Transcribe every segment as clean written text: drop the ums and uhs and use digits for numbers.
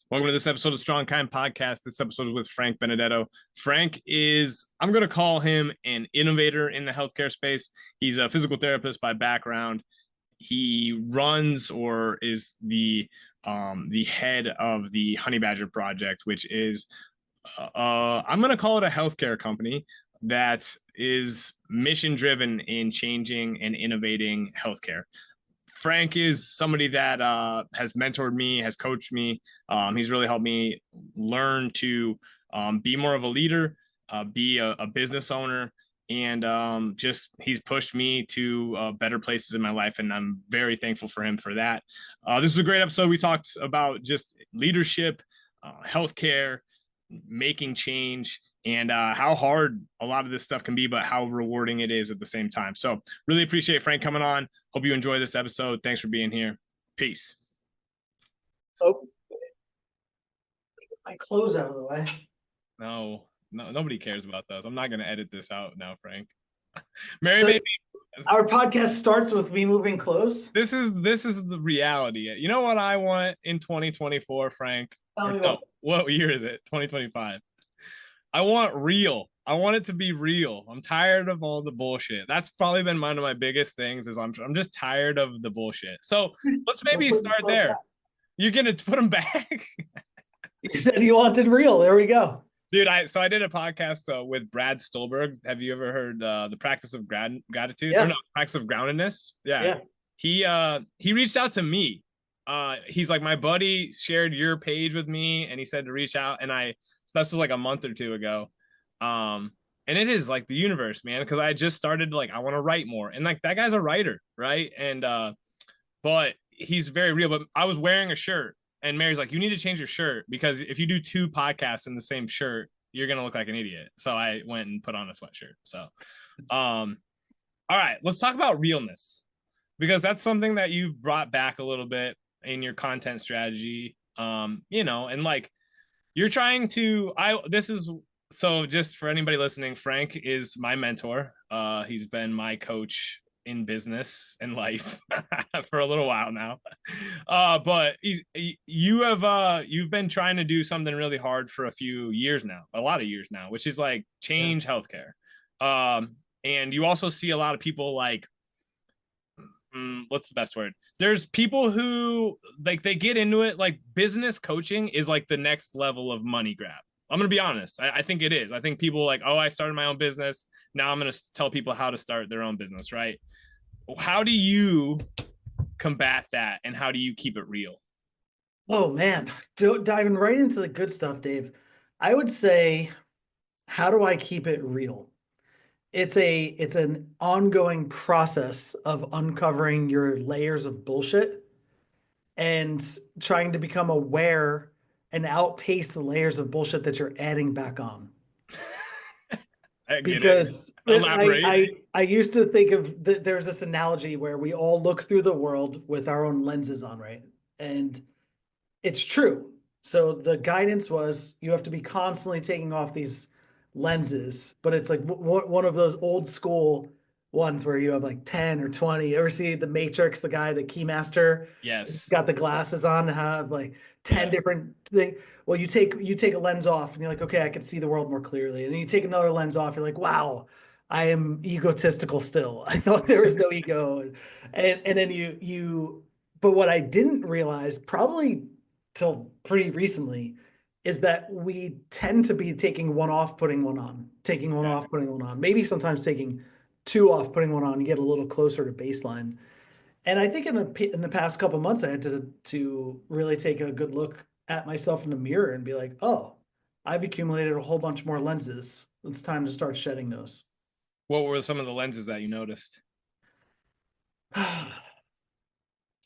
Welcome to this episode of Strong Kind Podcast. This episode is with Frank Benedetto. Frank is, I'm going to call him an innovator in the healthcare space. He's a physical therapist by background. He runs or is the head of the Honey Badger Project, which is, I'm going to call it a healthcare company that is mission driven in changing and innovating healthcare. Frank is somebody that has mentored me, has coached me. He's really helped me learn to be more of a leader, be a business owner, and just he's pushed me to better places in my life, and I'm very thankful for him for that. This was a great episode. We talked about just leadership, healthcare, making change, and how hard a lot of this stuff can be, but how rewarding it is at the same time. So really appreciate Frank coming on. Hope you enjoy this episode. Thanks for being here. Peace. Oh, my clothes out of the way. No, nobody cares about those. I'm not going to edit this out now, Frank. Mary made me. Our podcast starts with me moving clothes. This is the reality. You know what I want in 2024, Frank? What year is it? 2025. I want real. I want it to be real. I'm tired of all the bullshit. That's probably been one of my biggest things is I'm just tired of the bullshit. So let's maybe start there. Back. You're going to put them back? You said you wanted real. There we go. Dude, I did a podcast with Brad Stolberg. Have you ever heard the practice of gratitude? Yeah. Or no, practice of groundedness? Yeah. He reached out to me. He's like, my buddy shared your page with me and he said to reach out. And so this was like a month or two ago. And it is like the universe, man, because I just started like, I want to write more. And like that guy's a writer, right? And but he's very real. But I was wearing a shirt and Mary's like, you need to change your shirt because if you do two podcasts in the same shirt, you're gonna look like an idiot. So I went and put on a sweatshirt. So all right, let's talk about realness, because that's something that you've brought back a little bit in your content strategy. And like you're trying to so just for anybody listening, Frank is my mentor. He's been my coach in business and life for a little while now. But you've been trying to do something really hard for a lot of years now, which is like change healthcare. And you also see a lot of people like, what's the best word? There's people who like they get into it. Like business coaching is like the next level of money grab. I'm going to be honest. I think it is. I think people like, oh, I started my own business. Now I'm going to tell people how to start their own business, right? How do you combat that? And how do you keep it real? Oh, man. Diving right into the good stuff, Dave. I would say, how do I keep it real? It's an ongoing process of uncovering your layers of bullshit and trying to become aware and outpace the layers of bullshit that you're adding back on. Because I used to think of there's this analogy where we all look through the world with our own lenses on, right? And it's true. So the guidance was you have to be constantly taking off these lenses, but it's like one of those old school ones where you have like 10 or 20. You ever see The Matrix, the guy, the Keymaster? Yes. Got the glasses on and have like 10 different things. Well, you take a lens off and you're like, okay, I can see the world more clearly. And then you take another lens off, you're like, wow, I am egotistical still. I thought there was no ego. And then but what I didn't realize probably till pretty recently is that we tend to be taking one off, putting one on, taking one off, putting one on, maybe sometimes taking two off, putting one on, you get a little closer to baseline. And I think in the past couple of months, I had to really take a good look at myself in the mirror and be like, oh, I've accumulated a whole bunch more lenses. It's time to start shedding those. What were some of the lenses that you noticed?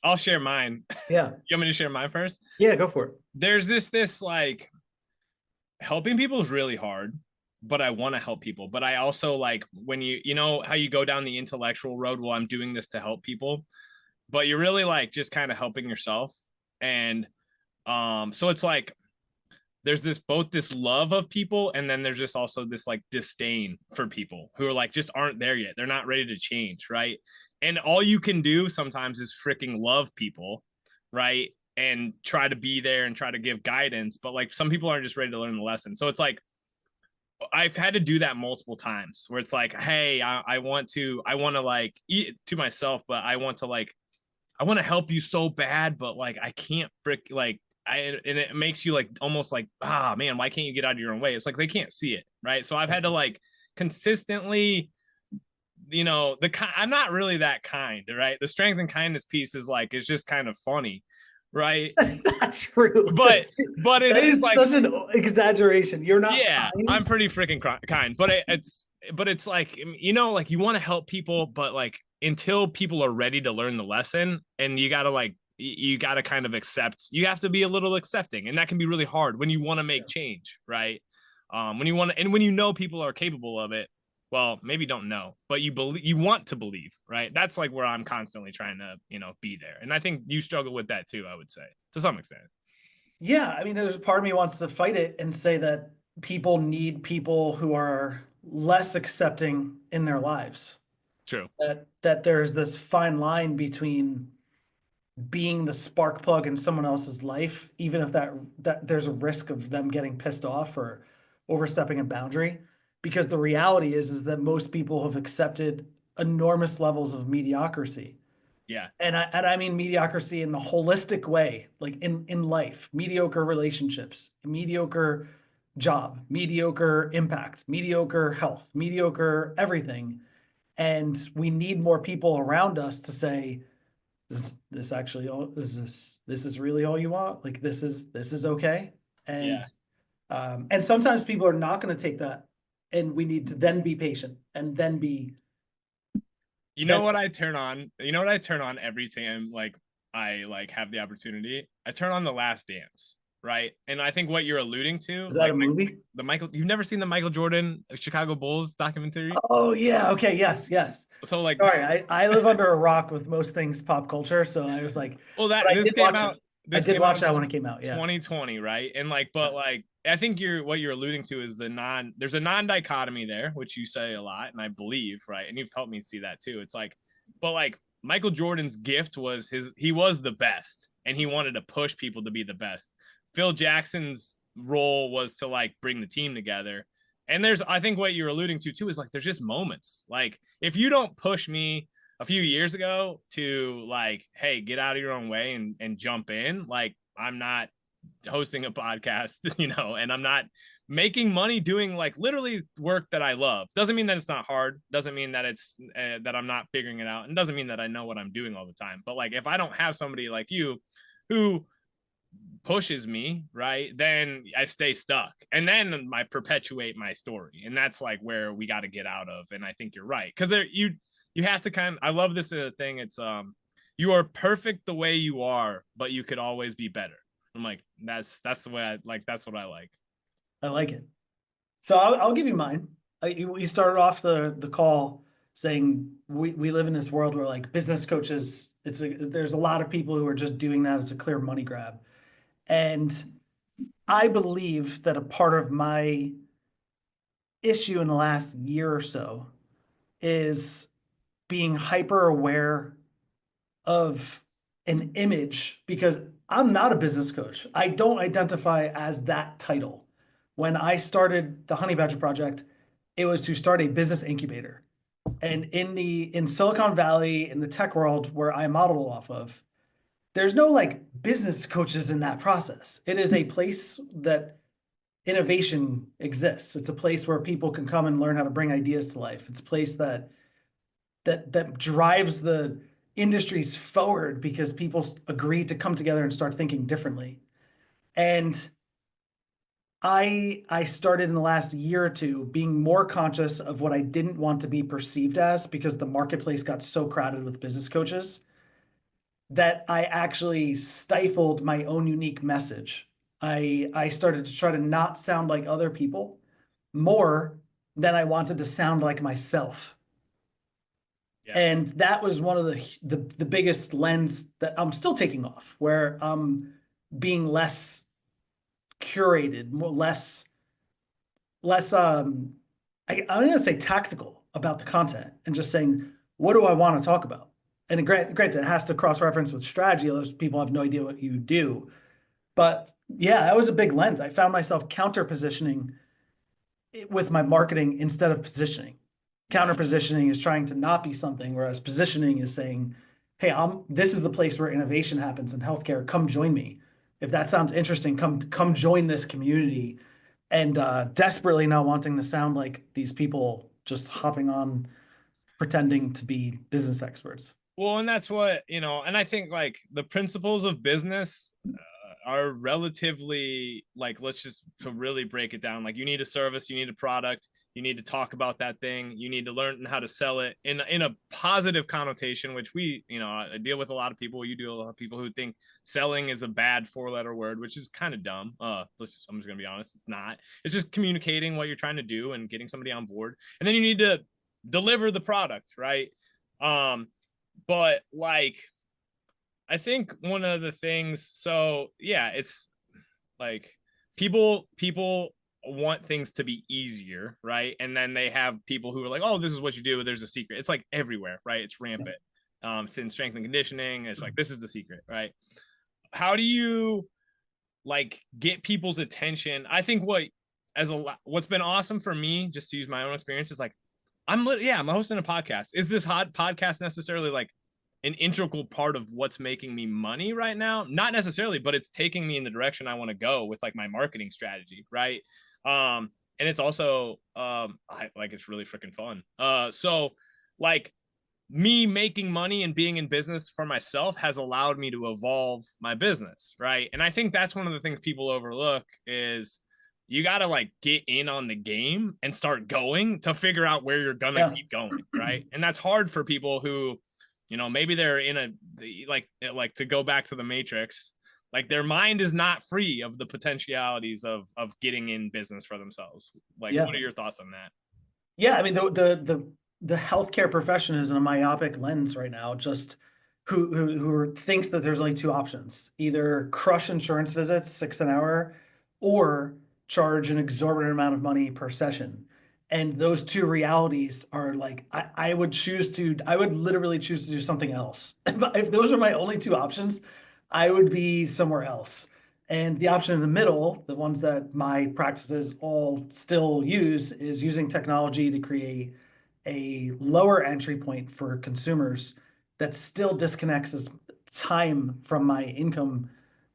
I'll share mine. Yeah. You want me to share mine first? Yeah, go for it. There's this like helping people is really hard, but I want to help people. But I also like when you know how you go down the intellectual road, well, I'm doing this to help people, but you're really like just kind of helping yourself. And so it's like there's both this love of people, and then there's just also this like disdain for people who are like just aren't there yet. They're not ready to change, right? And all you can do sometimes is freaking love people, right? and try to be there and try to give guidance, but like some people aren't just ready to learn the lesson. So it's like I've had to do that multiple times where it's like, hey, I want to like eat to myself, but I want to help you so bad, but like I can't and it makes you like almost like, ah, man, why can't you get out of your own way? It's like they can't see it, right? So I've had to like consistently, I'm not really that kind, right? The strength and kindness piece is like, it's just kind of funny, right? That's not true. But it that is is like, such an exaggeration. You're not yeah, kind. I'm pretty freaking kind, but it's like, like you want to help people, but like until people are ready to learn the lesson, and you gotta kind of accept, you have to be a little accepting, and that can be really hard when you want to make change, right? When you want to, and when people are capable of it, well, maybe don't know, but you want to believe, right? That's like where I'm constantly trying to, be there. And I think you struggle with that too, I would say, to some extent. Yeah, I mean, there's a part of me wants to fight it and say that people need people who are less accepting in their lives. True. That there's this fine line between being the spark plug in someone else's life, even if that there's a risk of them getting pissed off or overstepping a boundary. Because the reality is that most people have accepted enormous levels of mediocrity. Yeah. And I mean mediocrity in a holistic way, like in life, mediocre relationships, mediocre job, mediocre impact, mediocre health, mediocre everything. And we need more people around us to say, this actually all this is really all you want? Like this is okay. Yeah. And sometimes people are not going to take that. And we need to then be patient and then be You know what I turn on? You know what I turn on every time like I like have the opportunity? I turn on The Last Dance, right? And I think what you're alluding to, Is that like a movie? you've never seen the Michael Jordan Chicago Bulls documentary? Oh yeah, okay, yes. So like, Sorry, I live under a rock with most things pop culture, so I was like, well, but I this did came watch it. out. I This did came out watch in that when it came out. Yeah. 2020, right? And like, but like, I think what you're alluding to is there's a non-dichotomy there, which you say a lot, and I believe, right? And you've helped me see that too. It's like, but like Michael Jordan's gift was he was the best, and he wanted to push people to be the best. Phil Jackson's role was to like bring the team together. And I think what you're alluding to too is like, there's just moments. Like if you don't push me a few years ago to like, hey, get out of your own way and jump in, like I'm not hosting a podcast, and I'm not making money doing like literally work that I love. Doesn't mean that it's not hard. Doesn't mean that it's that I'm not figuring it out. And doesn't mean that I know what I'm doing all the time. But like, if I don't have somebody like you who pushes me, right, then I stay stuck, and then I perpetuate my story, and that's like where we got to get out of. And I think you're right, because you have to I love this thing. It's you are perfect the way you are, but you could always be better. I'm like, that's the way I like. That's what I like. I like it. So I'll give you mine. We started off the call saying we live in this world where like business coaches, there's a lot of people who are just doing that as a clear money grab. And I believe that a part of my issue in the last year or so is being hyper aware of an image, because I'm not a business coach. I don't identify as that title. When I started the Honey Badger Project, it was to start a business incubator. And in Silicon Valley, in the tech world where I model off of, there's no like business coaches in that process. It is a place that innovation exists. It's a place where people can come and learn how to bring ideas to life. It's a place that drives the industries forward because people agree to come together and start thinking differently. And I started in the last year or two being more conscious of what I didn't want to be perceived as, because the marketplace got so crowded with business coaches that I actually stifled my own unique message. I started to try to not sound like other people more than I wanted to sound like myself. Yeah. And that was one of the biggest lens that I'm still taking off, where I'm being less curated, less I'm going to say tactical about the content, and just saying, what do I want to talk about? And granted, it has to cross-reference with strategy. Those people have no idea what you do. But yeah, that was a big lens. I found myself counter positioning with my marketing instead of positioning. Counter positioning is trying to not be something, whereas positioning is saying, hey, this is the place where innovation happens in healthcare. Come join me. If that sounds interesting, come join this community. And desperately not wanting to sound like these people just hopping on pretending to be business experts. Well, and that's what, and I think like the principles of business are relatively like, let's just to really break it down. Like you need a service, you need a product, you need to talk about that thing, you need to learn how to sell it in a positive connotation, which we, I deal with a lot of people. You do a lot of people who think selling is a bad 4-letter word, which is kind of dumb. I'm just gonna be honest, it's not. It's just communicating what you're trying to do and getting somebody on board, and then you need to deliver the product, right? But like, I think one of the things, so yeah, it's like people want things to be easier, right? And then they have people who are like, oh, this is what you do. There's a secret. It's like everywhere, right? It's rampant. It's in strength and conditioning. It's like, this is the secret, right? How do you like get people's attention? I think what's been awesome for me, just to use my own experience, is like, I'm hosting a podcast. Is this hot podcast necessarily like an integral part of what's making me money right now? Not necessarily, but it's taking me in the direction I want to go with like my marketing strategy, right? And it's also it's really freaking fun. So like me making money and being in business for myself has allowed me to evolve my business, right? And I think that's one of the things people overlook is you got to like get in on the game and start going to figure out where you're gonna keep going, right? And that's hard for people who, maybe they're in like to go back to the Matrix, like their mind is not free of the potentialities of getting in business for themselves. Like, what are your thoughts on that? Yeah, I mean the healthcare profession is in a myopic lens right now. Just who thinks that there's only two options: either crush insurance visits 6 an hour, or charge an exorbitant amount of money per session. And those two realities are like, I would literally choose to do something else. If those are my only two options, I would be somewhere else. And the option in the middle, the ones that my practices all still use, is using technology to create a lower entry point for consumers that still disconnects as time from my income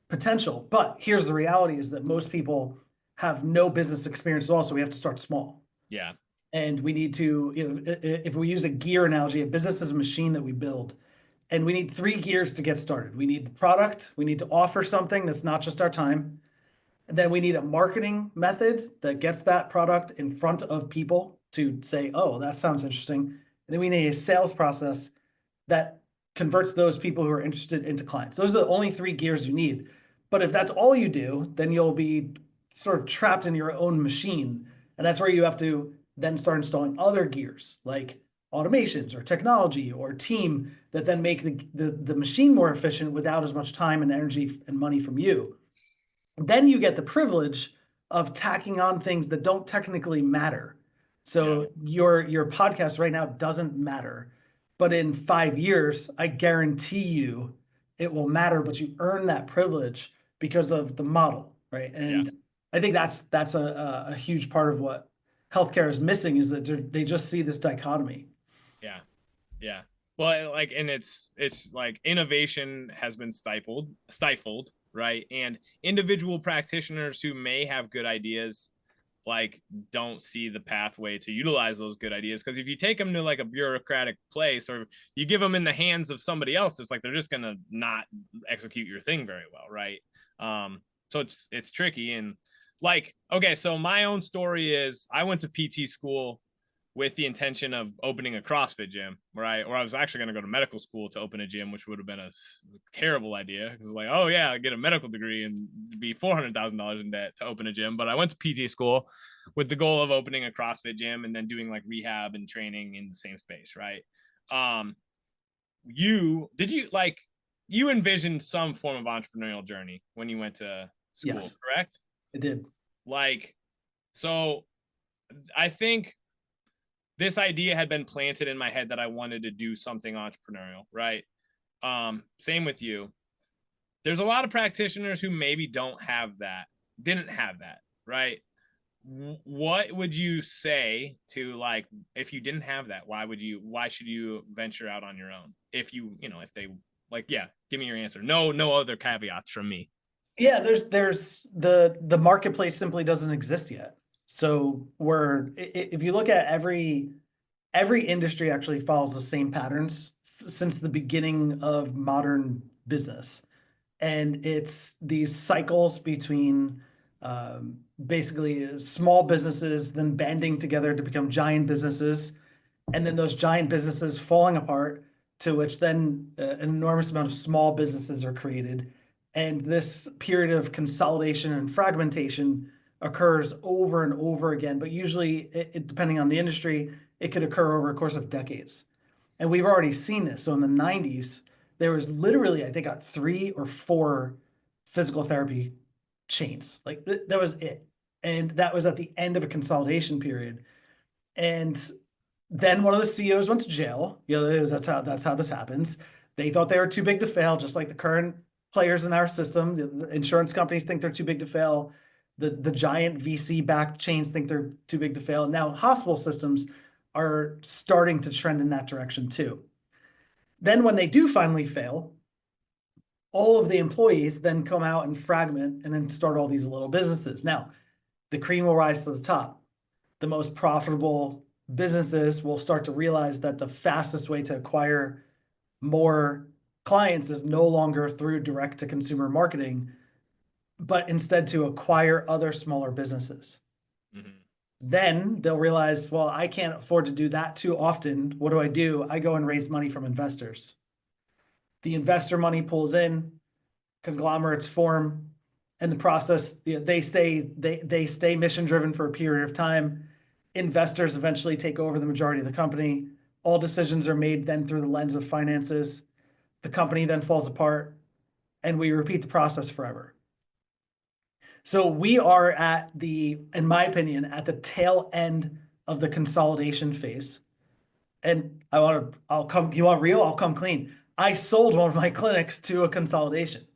potential. But here's the reality is that most people have no business experience at all, so we have to start small. Yeah. And we need to, if we use a gear analogy, a business is a machine that we build. And we need 3 gears to get started. We need the product. We need to offer something that's not just our time. And then we need a marketing method that gets that product in front of people to say, oh, that sounds interesting. And then we need a sales process that converts those people who are interested into clients. Those are the only 3 gears you need. But if that's all you do, then you'll be sort of trapped in your own machine. And that's where you have to then start installing other gears like automations or technology or team that then make the machine more efficient without as much time and energy and money from you. Then you get the privilege of tacking on things that don't technically matter. So your podcast right now doesn't matter, but in 5 years, I guarantee you it will matter, but you earn that privilege because of the model, right? And I think that's a huge part of what healthcare is missing, is that they just see this dichotomy. Yeah. Well, like, and it's like innovation has been stifled, right? And individual practitioners who may have good ideas, like, don't see the pathway to utilize those good ideas. Because if you take them to like a bureaucratic place, or you give them in the hands of somebody else, it's like they're just gonna not execute your thing very well, right? So it's tricky. And like, okay, so my own story is I went to PT school with the intention of opening a CrossFit gym, right? Or I was actually going to go to medical school to open a gym, which would have been a terrible idea. Because like, oh yeah, I get a medical degree and be $400,000 in debt to open a gym. But I went to PT school with the goal of opening a CrossFit gym and then doing like rehab and training in the same space, right? You envisioned some form of entrepreneurial journey when you went to school, yes, correct? I did. Like, so I think this idea had been planted in my head that I wanted to do something entrepreneurial, right? Same with you. There's a lot of practitioners who maybe didn't have that, right? What would you say to, like, if you didn't have that, why should you venture out on your own? If if they like, yeah, give me your answer. No other caveats from me. Yeah, there's the marketplace simply doesn't exist yet. So if you look at every industry actually follows the same patterns since the beginning of modern business. And it's these cycles between basically small businesses then banding together to become giant businesses, and then those giant businesses falling apart, to which then an enormous amount of small businesses are created. And this period of consolidation and fragmentation occurs over and over again, but usually, depending on the industry, it could occur over a course of decades. And we've already seen this. So in the 90s, there was literally, I think, 3 or 4 physical therapy chains. Like that was it. And that was at the end of a consolidation period. And then one of the CEOs went to jail. That's how this happens. They thought they were too big to fail, just like the current players in our system. The insurance companies think they're too big to fail. The giant VC-backed chains think they're too big to fail. And now hospital systems are starting to trend in that direction too. Then when they do finally fail, all of the employees then come out and fragment and then start all these little businesses. Now, the cream will rise to the top. The most profitable businesses will start to realize that the fastest way to acquire more clients is no longer through direct to consumer marketing, but instead to acquire other smaller businesses. Mm-hmm. Then they'll realize, well, I can't afford to do that too often. What do? I go and raise money from investors. The investor money pulls in, conglomerates form, and the process, they stay mission driven for a period of time. Investors eventually take over the majority of the company. All decisions are made then through the lens of finances. The company then falls apart, and we repeat the process forever. So we are in my opinion, at the tail end of the consolidation phase. And you want real? I'll come clean. I sold one of my clinics to a consolidation.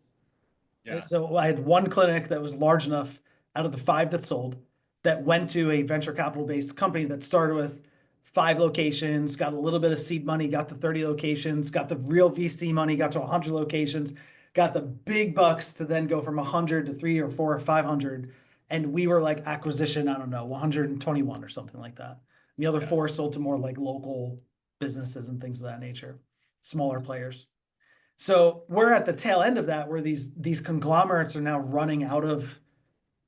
Yeah. So I had one clinic that was large enough out of the 5 that sold, that went to a venture capital based company that started with 5 locations, got a little bit of seed money, got to 30 locations, got the real VC money, got to 100 locations, got the big bucks to then go from 100 to 3 or 4 or 500. And we were like acquisition, I don't know, 121 or something like that. The other 4 sold to more like local businesses and things of that nature, smaller players. So we're at the tail end of that, where these conglomerates are now running out of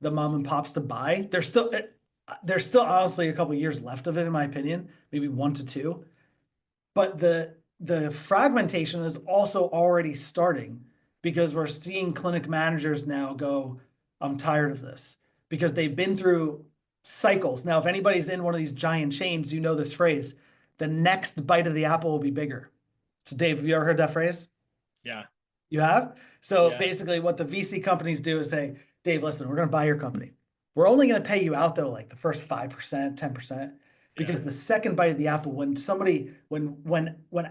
the mom and pops to buy. There's still honestly a couple of years left of it, in my opinion, maybe 1 to 2. But the fragmentation is also already starting, because we're seeing clinic managers now go, I'm tired of this, because they've been through cycles. Now, if anybody's in one of these giant chains, you know this phrase: the next bite of the apple will be bigger. So Dave, have you ever heard that phrase? Yeah. You have? So basically what the VC companies do is say, Dave, listen, we're going to buy your company. We're only going to pay you out though, like the first 5%, 10%, because the second bite of the apple, when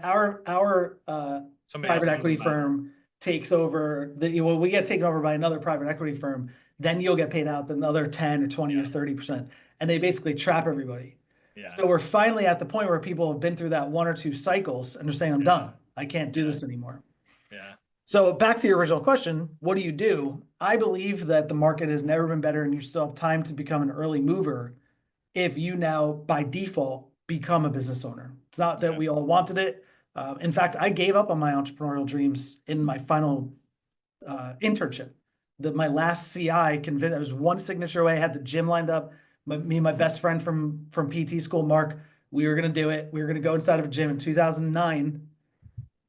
our private equity firm takes over, we get taken over by another private equity firm, then you'll get paid out another 10 or 20 or 30%. And they basically trap everybody. Yeah. So we're finally at the point where people have been through that 1 or 2 cycles and they're saying, I'm done. I can't do this anymore. Yeah. So back to your original question, what do? I believe that the market has never been better, and you still have time to become an early mover if you now, by default, become a business owner. It's not that we all wanted it. In fact, I gave up on my entrepreneurial dreams in my final internship. My last CI convinced, I was 1 signature away. I had the gym lined up. Me and my best friend from PT school, Mark, we were going to do it. We were going to go inside of a gym in 2009.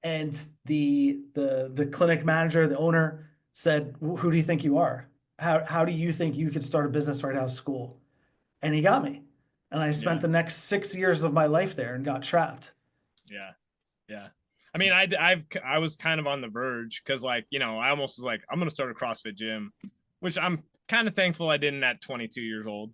And the clinic manager, the owner, said, who do you think you are? How do you think you could start a business right out of school? And he got me. And I spent the next 6 years of my life there and got trapped. Yeah. Yeah. I mean, I was kind of on the verge, because I almost was like, I'm going to start a CrossFit gym, which I'm kind of thankful I didn't at 22 years old.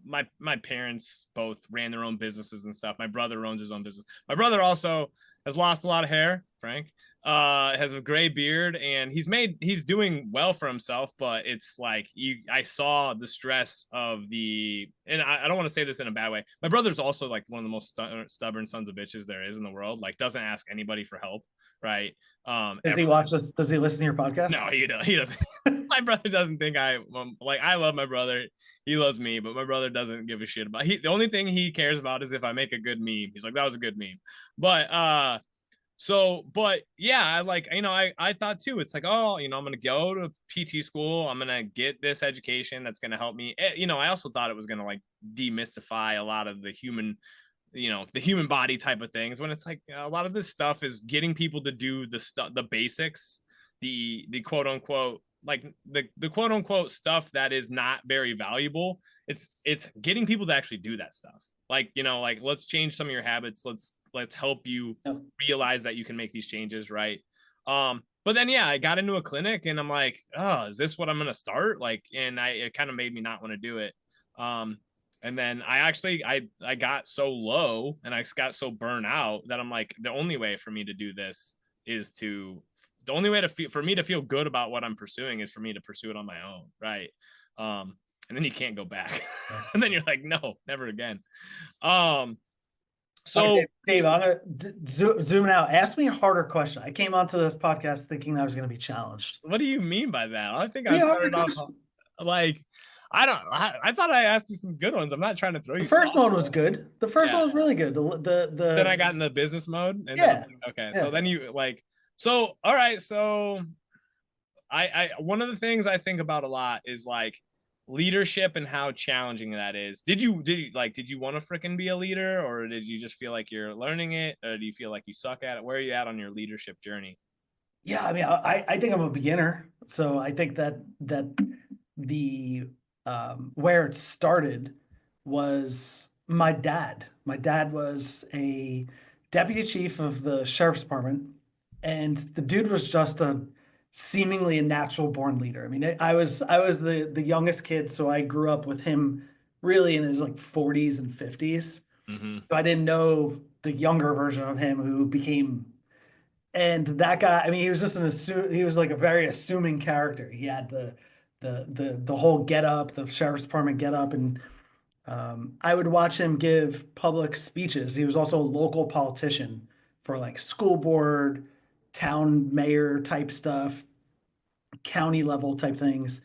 my parents both ran their own businesses and stuff. My brother owns his own business. My brother also has lost a lot of hair, Frank. Has a gray beard, and he's doing well for himself, but it's like I saw the stress of and I don't want to say this in a bad way. My brother's also like one of the most stubborn sons of bitches there is in the world. Like, doesn't ask anybody for help, right? Does he watch this? Does he listen to your podcast? No, he doesn't. My brother doesn't think I love my brother. He loves me, but my brother doesn't give a shit about. The only thing he cares about is if I make a good meme. He's like, that was a good meme. But but yeah, I thought too, it's like, oh, I'm going to go to PT school. I'm going to get this education that's going to help me. I also thought it was going to like demystify a lot of the human body type of things, when it's like a lot of this stuff is getting people to do the basics, the quote unquote, like the quote unquote stuff that is not very valuable. It's getting people to actually do that stuff. Like, like, let's change some of your habits. Let's help you realize that you can make these changes. Right. But then, yeah, I got into a clinic and I'm like, oh, is this what I'm going to start? Like, and it kind of made me not want to do it. And then I got so low and I got so burnt out that I'm like, the only way for me to do this is the only way for me to feel good about what I'm pursuing is for me to pursue it on my own. Right. And then you can't go back. And then you're like, no, never again. So Dave, I'm gonna zoom out. Ask me a harder question. I came onto this podcast thinking I was going to be challenged. What do you mean by that? I think I started off like, I thought I asked you some good ones. I'm not trying to throw you. The first one was good. The first one was really good. Then I got in the business mode. And okay. So then you all right. So I one of the things I think about a lot is like leadership and how challenging that is. Did you want to freaking be a leader, or did you just feel like you're learning it, or do you feel like you suck at it? Where are you at on your leadership journey? Yeah, I mean, I think I'm a beginner. So I think that the where it started was my dad. My dad was a deputy chief of the sheriff's department, and the dude was just seemingly a natural born leader. I mean, I was the youngest kid, so I grew up with him really in his like 40s and 50s. Mm-hmm. So I didn't know the younger version of him who became. And that guy, I mean, he was just he was like a very assuming character. He had the whole get up, the sheriff's department get up, and I would watch him give public speeches. He was also a local politician for like school board, town mayor type stuff, county level type things.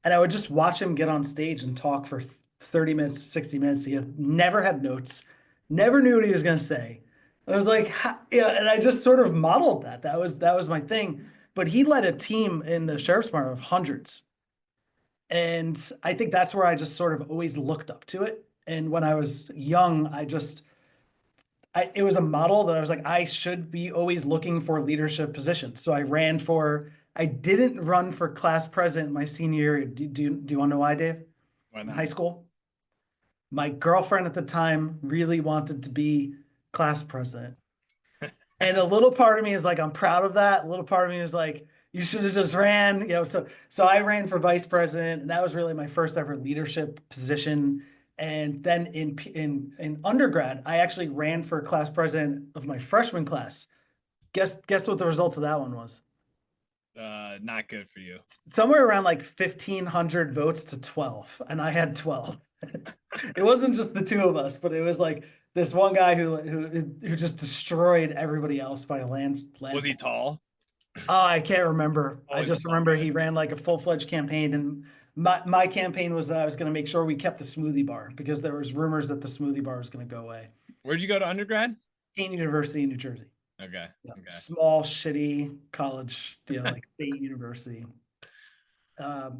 And I would just watch him get on stage and talk for 30 minutes, 60 minutes. He had never had notes, never knew what he was going to say. I was like, and I just sort of modeled that. That was my thing. But he led a team in the sheriff's department of hundreds. And I think that's where I just sort of always looked up to it. And when I was young, it was a model that I was like, I should be always looking for leadership positions. So I didn't run for class president my senior year. Do you want to know why, Dave? Why not? In high school, my girlfriend at the time really wanted to be class president. And a little part of me is like, I'm proud of that. A little part of me is like, you should have just ran, so I ran for vice president, and that was really my first ever leadership position. And then in undergrad, I actually ran for class president of my freshman class. Guess what the results of that one was? Not good for you. Somewhere around like 1,500 votes to 12, and I had 12. It wasn't just the two of us, but it was like this one guy who just destroyed everybody else by a land. Was he tall? Oh, I can't remember. I just remember he ran like a full-fledged campaign, and my campaign was I was going to make sure we kept the smoothie bar because there was rumors that the smoothie bar was going to go away. Where'd you go to undergrad? Kane University in New Jersey. Okay. Yeah. Okay. Small, shitty college, like state university.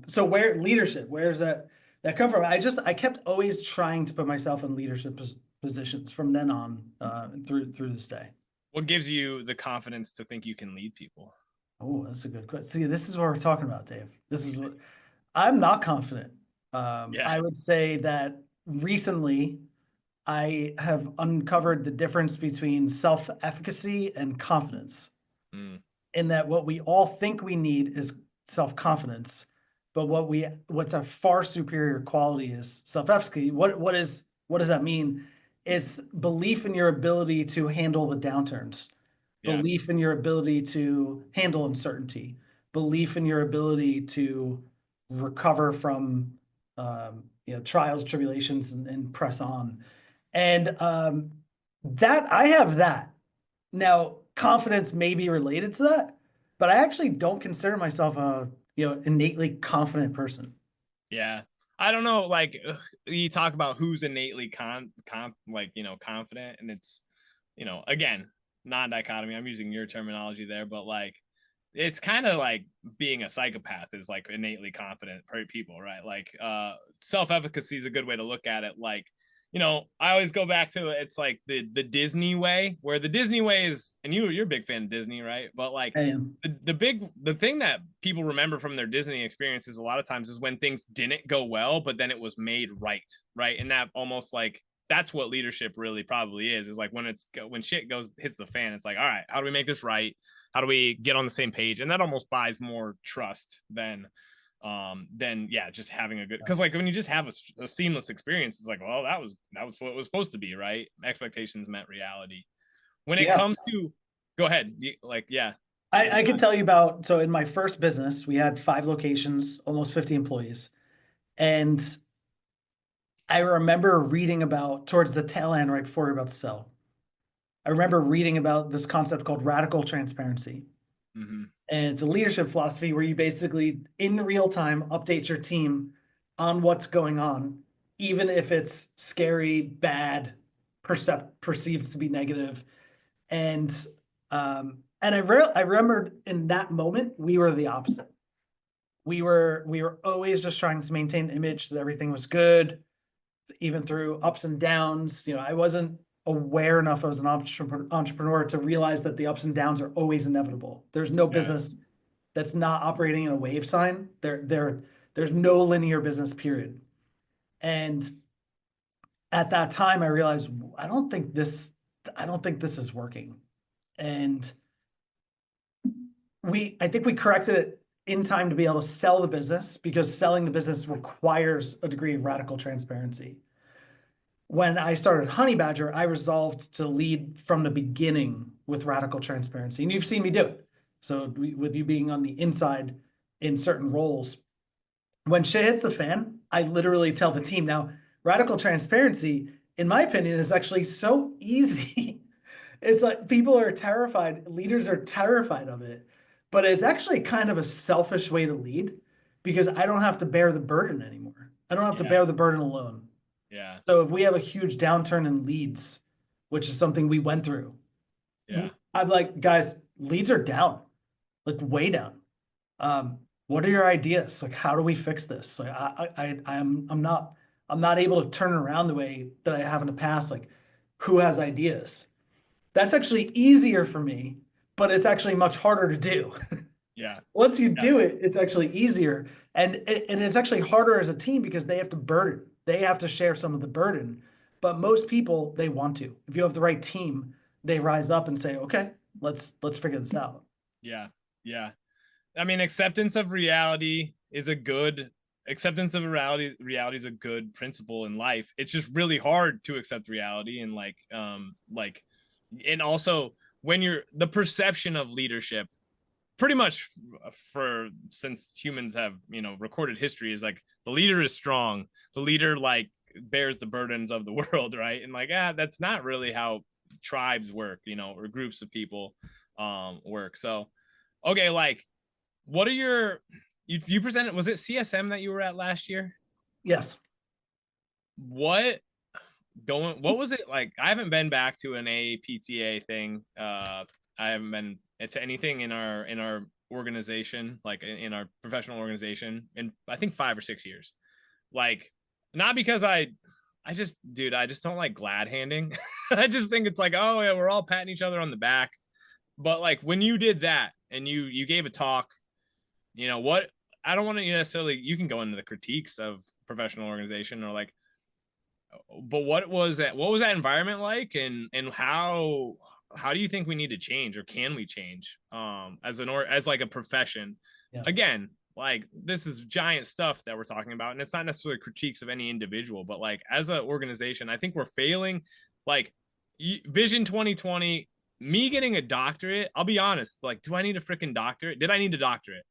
So where's that come from? I kept always trying to put myself in leadership positions from then on through this day. What gives you the confidence to think you can lead people? Oh, that's a good question. See, this is what we're talking about, Dave. This is what I'm not confident. I would say that recently I have uncovered the difference between self-efficacy and confidence. In that what we all think we need is self-confidence, but what's a far superior quality is self-efficacy. What does that mean? It's belief in your ability to handle the downturns, Yeah. belief in your ability to handle uncertainty, belief in your ability to recover from trials, tribulations, and press on. And that I have that. Now, confidence may be related to that, but I actually don't consider myself a innately confident person. Yeah. I don't know. Like you talk about who's innately confident, and it's, again, non-dichotomy. I'm using your terminology there, but like, it's kind of like being a psychopath is like innately confident people, right? Like, self-efficacy is a good way to look at it. Like, I always go back to it's like the Disney way, where the Disney way is, and you're a big fan of Disney, right? But like I am. the thing that people remember from their Disney experiences a lot of times is when things didn't go well, but then it was made right, right? And that almost like that's what leadership really probably is like when shit hits the fan, it's like, all right, how do we make this right? How do we get on the same page? And that almost buys more trust than yeah, just having a good, because like when you just have a seamless experience, it's like, well, that was what it was supposed to be, right? Expectations met reality. When it comes to, go ahead, like, yeah. I can tell you about, so in my first business, we had 5 locations, almost 50 employees. And I remember reading about, towards the tail end, right before we were about to sell, I remember reading about this concept called radical transparency. Mm-hmm. And it's a leadership philosophy where you basically, in real time, update your team on what's going on, even if it's scary, bad, perceived to be negative. And I remembered in that moment, we were the opposite. We were always just trying to maintain an image that everything was good, even through ups and downs. I wasn't aware enough as an entrepreneur to realize that the ups and downs are always inevitable. There's no business that's not operating in a wave sign. There's no linear business, period. And at that time, I realized I don't think this is working. And I think we corrected it in time to be able to sell the business, because selling the business requires a degree of radical transparency. When I started Honey Badger, I resolved to lead from the beginning with radical transparency. And you've seen me do it. So with you being on the inside in certain roles, when shit hits the fan, I literally tell the team. Now, radical transparency, in my opinion, is actually so easy. It's like people are terrified, leaders are terrified of it, but it's actually kind of a selfish way to lead, because I don't have to bear the burden anymore. I don't have to bear the burden alone. Yeah. So if we have a huge downturn in leads, which is something we went through, I'm like, guys, leads are down, like way down. What are your ideas? Like, how do we fix this? Like, I'm not able to turn around the way that I have in the past. Like, who has ideas? That's actually easier for me, but it's actually much harder to do. Yeah. Once you do it, it's actually easier. And it's actually harder as a team, because they have to burden. They have to share some of the burden. But most people, they want to. If you have the right team, they rise up and say, okay, let's figure this out. Yeah. Yeah. I mean, acceptance of reality is a good principle in life. It's just really hard to accept reality, and and also when you're the perception of leadership, pretty much since humans have recorded history, is like the leader is strong, the leader like bears the burdens of the world, right? And like, that's not really how tribes work, or groups of people work. So okay, like, what are you presented, was it CSM that you were at last year? Yes. What was it like? I haven't been back to an APTA thing. I haven't been to anything in our organization, like in our professional organization, in I think 5 or 6 years. Like, not because I just don't like glad handing. I just think it's like, oh yeah, we're all patting each other on the back. But like when you did that and you gave a talk, what, I don't want to necessarily, you can go into the critiques of professional organization, or like, but what was that environment like, and how do you think we need to change, or can we change as like a profession? Again, like this is giant stuff that we're talking about, and it's not necessarily critiques of any individual, but like as an organization, I think we're failing. Like Vision 2020, me getting a doctorate, I'll be honest, like, do I need a freaking doctorate? Did I need a doctorate?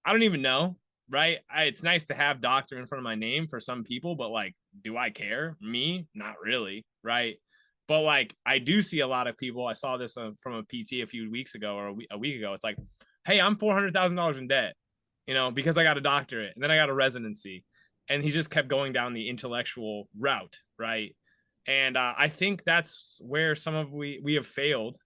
I don't even know, right? It's nice to have doctor in front of my name for some people, but like, do I care? Me, not really, right? But like, I do see a lot of people. I saw this from a PT a few weeks ago or a week ago. It's like, hey, I'm $400,000 in debt, because I got a doctorate and then I got a residency, and he just kept going down the intellectual route, right? And I think that's where some of we have failed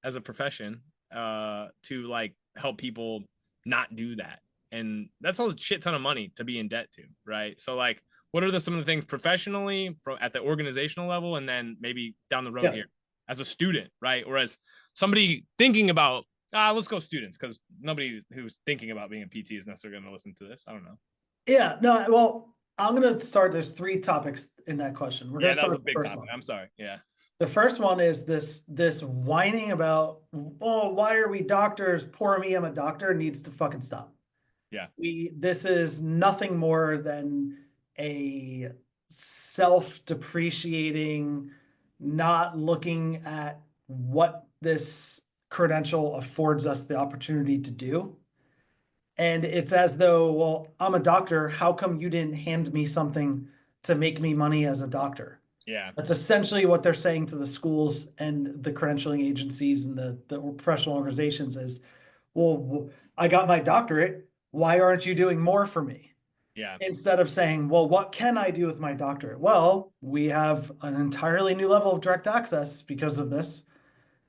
as a profession, to like help people not do that. And that's a shit ton of money to be in debt to, right? So like, what are some of the things professionally at the organizational level, and then maybe down the road here as a student, right? Or as somebody thinking about, let's go students, because nobody who's thinking about being a PT is necessarily going to listen to this. I don't know. Yeah, no, well, I'm going to start. There's 3 topics in that question. We're going to start with the first one. I'm sorry. Yeah. The first one is this whining about, oh, why are we doctors? Poor me, I'm a doctor, needs to fucking stop. Yeah. This is nothing more than a self-depreciating, not looking at what this credential affords us the opportunity to do. And it's as though, well, I'm a doctor. How come you didn't hand me something to make me money as a doctor? Yeah. That's essentially what they're saying to the schools and the credentialing agencies and the professional organizations is, well, I got my doctorate. Why aren't you doing more for me? Yeah. Instead of saying, well, what can I do with my doctorate? Well, we have an entirely new level of direct access because of this.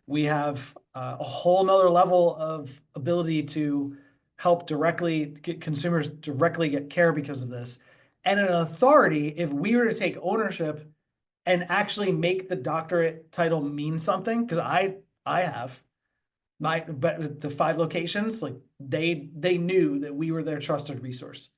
We have a whole nother level of ability to help directly get consumers directly get care because of this. And an authority, if we were to take ownership and actually make the doctorate title mean something, because I have but the 5 locations, like they knew that we were their trusted resource.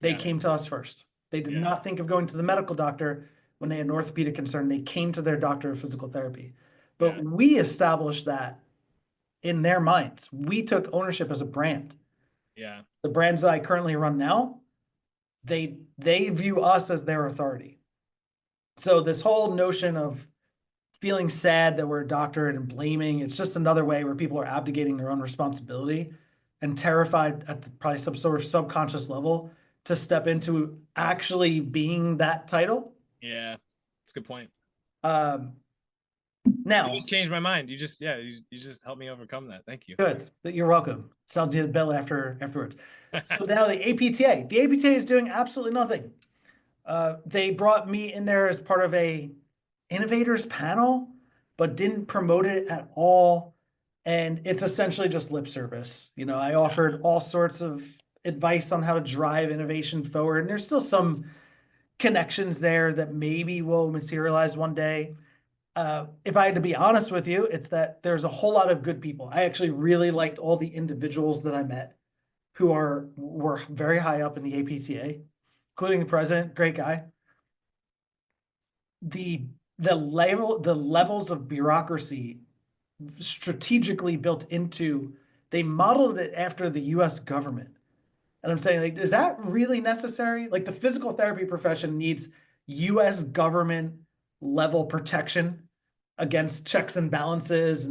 They came to us first. They did not think of going to the medical doctor when they had an orthopedic concern. They came to their doctor of physical therapy. But we established that in their minds. We took ownership as a brand. Yeah. The brands that I currently run now, they view us as their authority. So this whole notion of feeling sad that we're a doctor and blaming, it's just another way where people are abdicating their own responsibility and terrified at probably some sort of subconscious level to step into actually being that title. Yeah, that's a good point. Now you just changed my mind. You just helped me overcome that. Thank you. Good. You're welcome. Sounds you the bill afterwards. So now the APTA is doing absolutely nothing. They brought me in there as part of a innovators panel, but didn't promote it at all. And it's essentially just lip service. I offered all sorts of advice on how to drive innovation forward. And there's still some connections there that maybe will materialize one day. If I had to be honest with you, it's that there's a whole lot of good people. I actually really liked all the individuals that I met who were very high up in the APTA, including the president, great guy. The levels of bureaucracy strategically built into, they modeled it after the US government. And I'm saying, like, is that really necessary? Like, the physical therapy profession needs US government level protection against checks and balances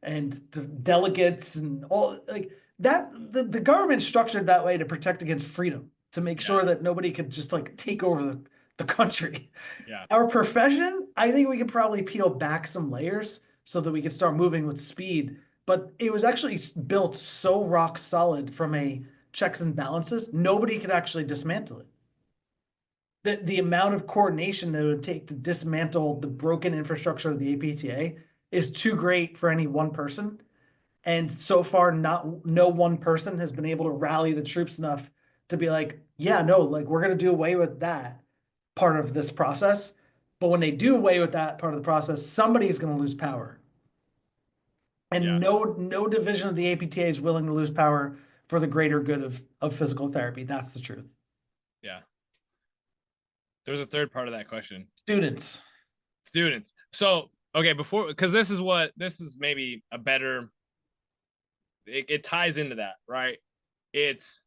and delegates and all like that. The government's structured that way to protect against freedom, to make sure that nobody could just like take over the country. Yeah. Our profession, I think we could probably peel back some layers so that we could start moving with speed. But it was actually built so rock solid from a checks and balances, nobody could actually dismantle it. The amount of coordination that it would take to dismantle the broken infrastructure of the APTA is too great for any one person. And so far, no one person has been able to rally the troops enough to be like, yeah, no, like we're going to do away with that part of this process. But when they do away with that part of the process, somebody's going to lose power. And no division of the APTA is willing to lose power for the greater good of physical therapy. That's the truth. Yeah. There's a third part of that question. Students. So, okay, because this is maybe a better, it ties into that, right? It's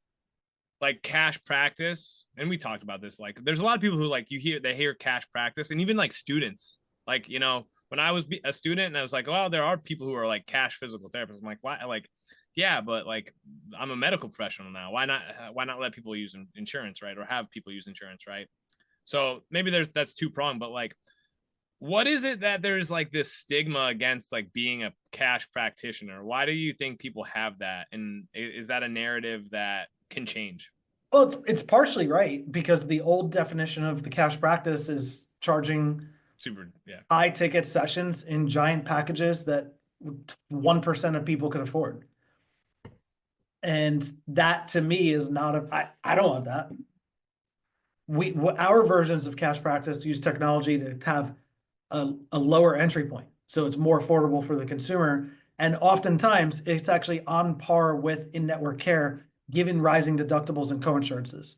like cash practice, and we talked about this, like there's a lot of people who like they hear cash practice, and even like students, like, you know, when I was a student and I was like, well, there are people who are like cash physical therapists. I'm like, why? Like, yeah, but like I'm a medical professional now. Why not let people use insurance, right? Or have people use insurance, right? So maybe that's two pronged, but like, what is it that there's like this stigma against like being a cash practitioner? Why do you think people have that? And is that a narrative that can change? Well, it's partially right, because the old definition of the cash practice is charging Super, yeah, high ticket sessions in giant packages that 1% of people could afford. And that to me is not I don't want that. Our versions of cash practice use technology to have a lower entry point. So it's more affordable for the consumer. And oftentimes it's actually on par with in-network care, given rising deductibles and co-insurances.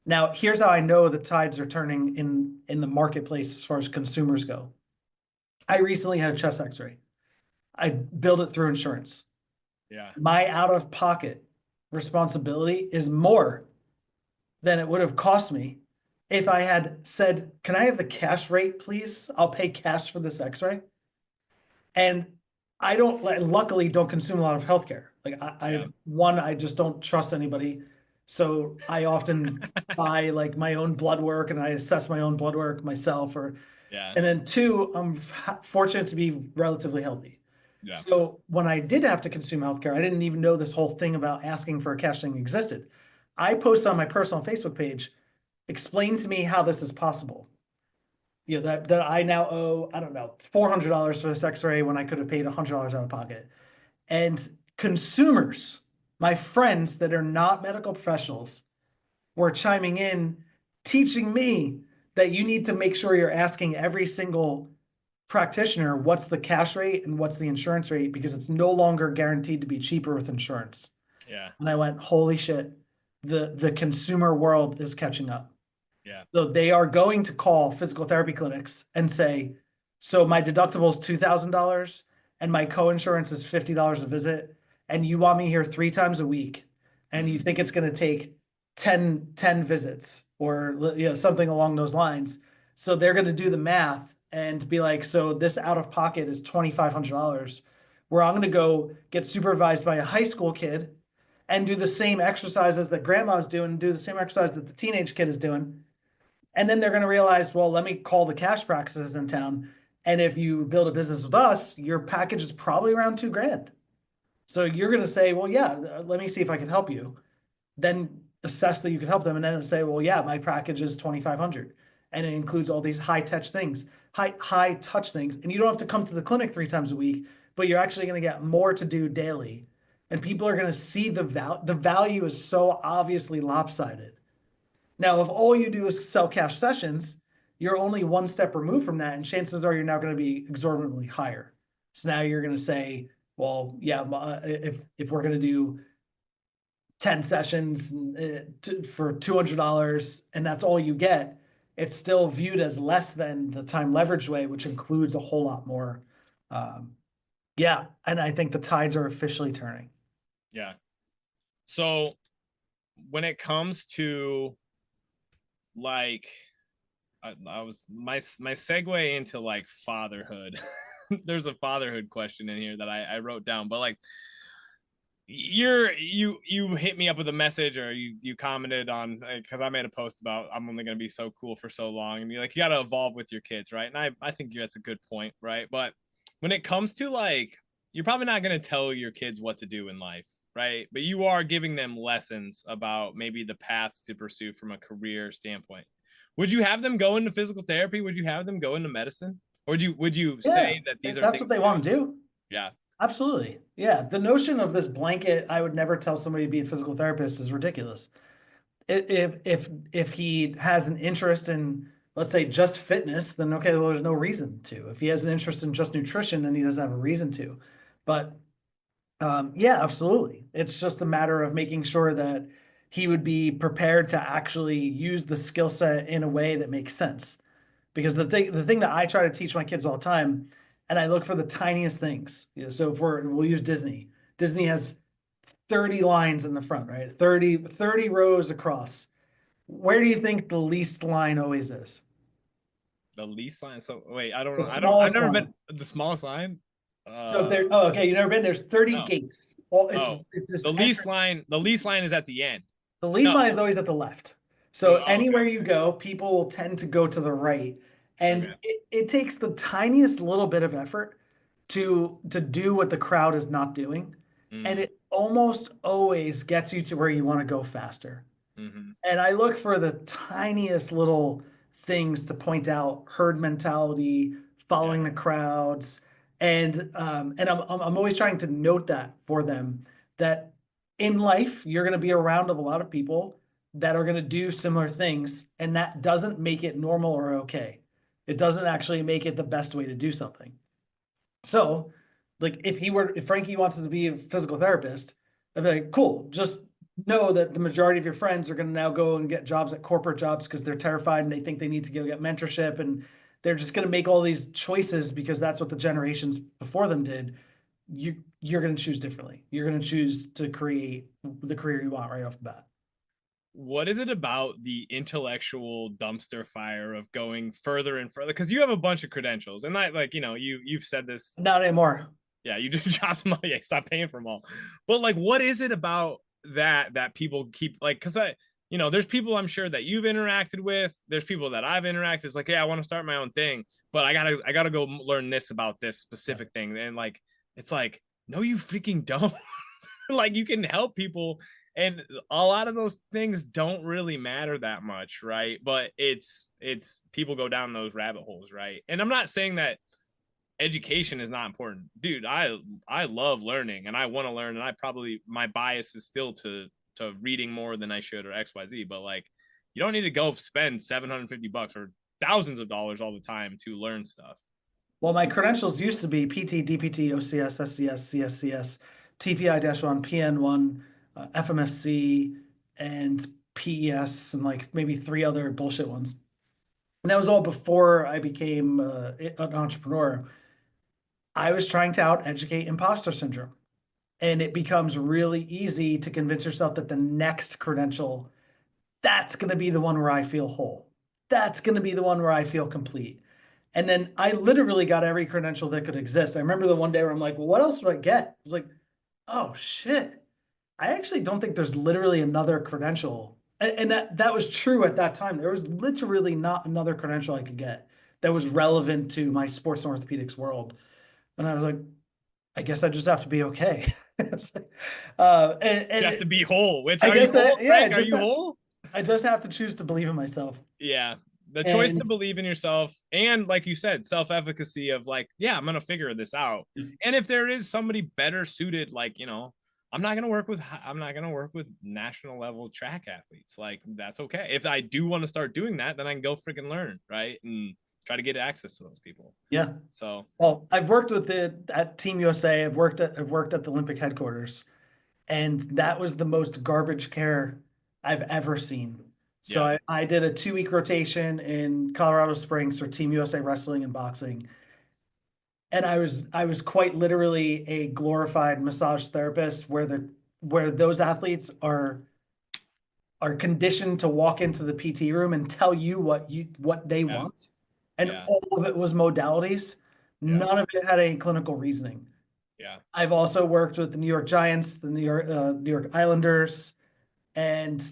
Now, here's how I know the tides are turning in the marketplace as far as consumers go. I recently had a chest x-ray. I billed it through insurance. yeah, My out-of-pocket responsibility is more than it would have cost me if I had said, can I have the cash rate, please? I'll pay cash for this x-ray. And I don't, luckily, don't consume a lot of healthcare. Like yeah. I just don't trust anybody. So I often buy like my own blood work, and I assess my own blood work myself. Yeah, And then two, I'm fortunate to be relatively healthy. yeah, So when I did have to consume healthcare, I didn't even know this whole thing about asking for a cash thing existed. I post on my personal Facebook page, explain to me how this is possible. You know, that I now owe, I don't know, $400 for this x-ray when I could have paid $100 out of pocket. And consumers, my friends that are not medical professionals, were chiming in, teaching me that you need to make sure you're asking every single practitioner what's the cash rate and what's the insurance rate, because it's no longer guaranteed to be cheaper with insurance. yeah, And I went, holy shit, the consumer world is catching up. yeah, So they are going to call physical therapy clinics and say, so my deductible is $2,000 and my co-insurance is $50 a visit, and you want me here 3 times a week, and you think it's going to take 10 visits, or something along those lines. So they're going to do the math and be like, so this out of pocket is $2,500, where I'm going to go get supervised by a high school kid and do the same exercises that grandma's doing, and do the same exercise that the teenage kid is doing. And then they're going to realize, well, let me call the cash practices in town. And if you build a business with us, your package is probably around $2,000. So you're going to say, well, yeah, let me see if I can help you. Then assess that you can help them, and then say, well, yeah, my package is $2,500, and it includes all these high touch things, high touch things. And you don't have to come to the clinic 3 times a week, but you're actually going to get more to do daily. And people are going to see the value is so obviously lopsided. Now, if all you do is sell cash sessions, you're only one step removed from that, and chances are you're now going to be exorbitantly higher. So now you're going to say, well, yeah, if we're going to do 10 sessions for $200 and that's all you get, it's still viewed as less than the time leverage way, which includes a whole lot more. Yeah, and I think the tides are officially turning. yeah. So when it comes to like, I was my segue into like fatherhood. There's a fatherhood question in here that I wrote down, but like you hit me up with a message, or you commented on, because I made a post about I'm only going to be so cool for so long, and you're like, you got to evolve with your kids, right? And I think that's a good point, right? But when it comes to like, you're probably not going to tell your kids what to do in life, right? But you are giving them lessons about maybe the paths to pursue from a career standpoint. Would you have them go into physical therapy? Would you have them go into medicine? Or would you say that these if are that's things what they want to do. Yeah. Absolutely. Yeah. The notion of this blanket, I would never tell somebody to be a physical therapist, is ridiculous. If he has an interest in, let's say, just fitness, then okay, well, there's no reason to. If he has an interest in just nutrition, then he doesn't have a reason to. But yeah, absolutely. It's just a matter of making sure that he would be prepared to actually use the skill set in a way that makes sense. Because the thing that I try to teach my kids all the time, and I look for the tiniest things. So we'll use Disney. Disney has 30 lines in the front, right? 30 rows across. Where do you think the least line always is? The least line. So wait, I don't The know. I've smallest never line. been the smallest line. So if there, oh, okay, you've never been, there's 30 No. gates. All Oh, it's this the least entrance. line. The least line is at the end. The least No. line is always at the left. Mm, So oh, okay. anywhere you go, people will tend to go to the right. Okay. And it takes the tiniest little bit of effort to do what the crowd is not doing. And Mm, it almost always gets you to where you want to go faster. mm-hmm. And I look for the tiniest little things to point out herd mentality, Yeah. following the crowds. And I'm always trying to note that for them that in life, you're going to be around of a lot of people that are going to do similar things. And that doesn't make it normal or okay. It doesn't actually make it the best way to do something. So, like if Frankie wants to be a physical therapist, I'd be like, cool, just know that the majority of your friends are going to now go and get jobs at corporate jobs because they're terrified and they think they need to go get mentorship and they're just going to make all these choices because that's what the generations before them did. You're going to choose differently. You're going to choose to create the career you want right off the bat. What is it about the intellectual dumpster fire of going further and further? Because you have a bunch of credentials, and like you've said this. Not anymore. Yeah, you just drop them all. Yeah, stop paying for them all. But like, what is it about that people keep like? Because there's people I'm sure that you've interacted with. There's people that I've interacted. It's like, yeah, I want to start my own thing, but I gotta go learn this about this specific thing. And like, it's like, no, you freaking don't. Like, you can help people, and a lot of those things don't really matter that much, right? But it's people go down those rabbit holes, right? And I'm not saying that education is not important, dude. I love learning and I want to learn, and I probably, my bias is still to reading more than I should or XYZ, but like, you don't need to go spend $750 or thousands of dollars all the time to learn stuff. Well, my credentials used to be PT, DPT, OCS, SCS, CSCS, TPI-1, PN1, FMSC, and PES, and like maybe three other bullshit ones. And that was all before I became an entrepreneur. I was trying to out educate imposter syndrome. And it becomes really easy to convince yourself that the next credential, that's going to be the one where I feel whole. That's going to be the one where I feel complete. And then I literally got every credential that could exist. I remember the one day where I'm like, well, what else do I get? I was like, oh shit. I actually don't think there's literally another credential. And that was true at that time. There was literally not another credential I could get that was relevant to my sports and orthopedics world. And I was like, I guess I just have to be okay. You have to be whole. Which, I are you guess whole, that, yeah, Frank? Are you whole? I just have to choose to believe in myself. Yeah, the choice And to believe in yourself, and like you said, self-efficacy of like, yeah, I'm gonna figure this out. And if there is somebody better suited, like, I'm not gonna work with national level track athletes. Like, that's okay. If I do want to start doing that, then I can go freaking learn, right? And try to get access to those people. yeah. So, Well, I've worked with at Team USA. I've worked at the Olympic headquarters, and that was the most garbage care I've ever seen. So yeah, I did a 2 week rotation in Colorado Springs for Team USA wrestling and boxing. And I was quite literally a glorified massage therapist where those athletes are conditioned to walk into the PT room and tell you what they yeah, want. And yeah, all of it was modalities. yeah, None of it had any clinical reasoning. yeah, I've also worked with the New York Giants, the New York Islanders, and